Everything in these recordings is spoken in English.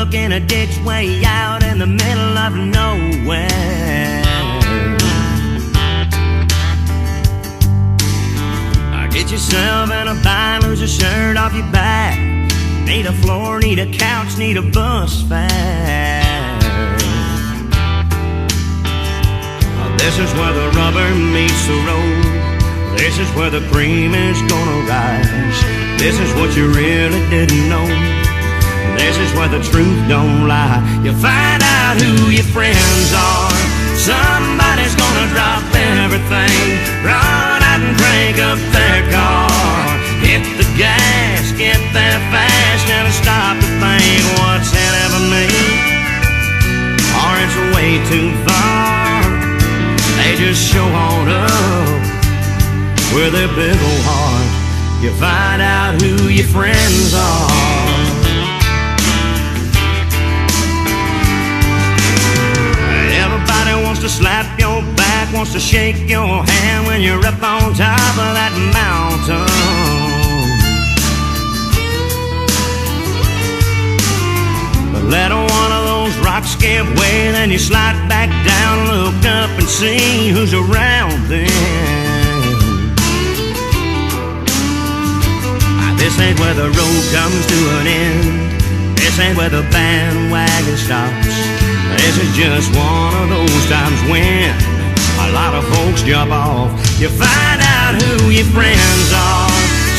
stuck in a ditch way out in the middle of nowhere. Get yourself in a bind, lose a shirt off your back. Need a floor, need a couch, need a bus fare. This is where the rubber meets the road. This is where the cream is gonna rise. This is what you really didn't know. This is where the truth don't lie. You find out who your friends are. Somebody's gonna drop everything, run out and crank up their car. Hit the gas, get there fast, never stop to think what's in it for me, or it's way too far. They just show on up with their big old heart. You find out who your friends are. Everybody wants to slap your back, wants to shake your hand when you're up on top of that mountain. But let one of those rocks give way, then you slide back down, look up and see who's around then. This ain't where the road comes to an end. This ain't where the bandwagon stops. This is just one of those times when a lot of folks jump off. You find out who your friends are.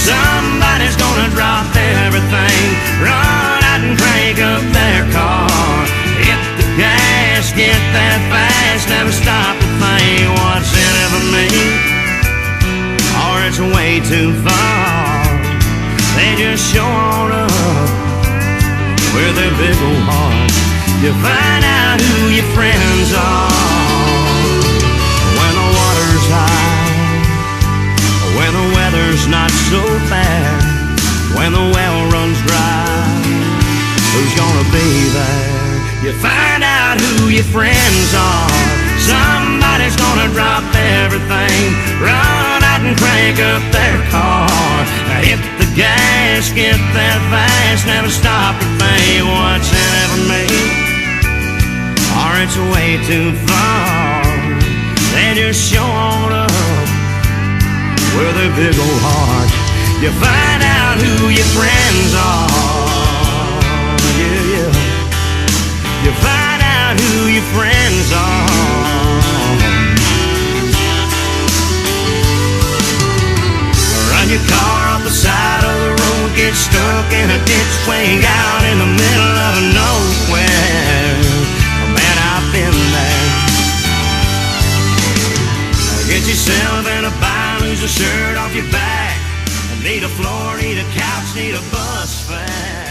Somebody's gonna drop everything, run out and crank up their car. Hit the gas, get that fast, never stop to think what's in it for me, or it's way too far. They just show on up with their big old hearts. You find out who your friends are. When the water's high, when the weather's not so bad, when the well runs dry, who's gonna be there? You find out who your friends are. Somebody's gonna drop everything, run out and crank up their car. Hit the gas, get that fast, never stop to think what's in it for me, or it's way too far. They just show on up with their big old heart. You find out who your friends are. Yeah, yeah. You find out who your friends are. Run your car off the side of the road, get stuck in a ditch way out in the middle of nowhere. Man, I've been there. Get yourself in a bind, lose a shirt off your back. Need a floor, need a couch, need a bus fare.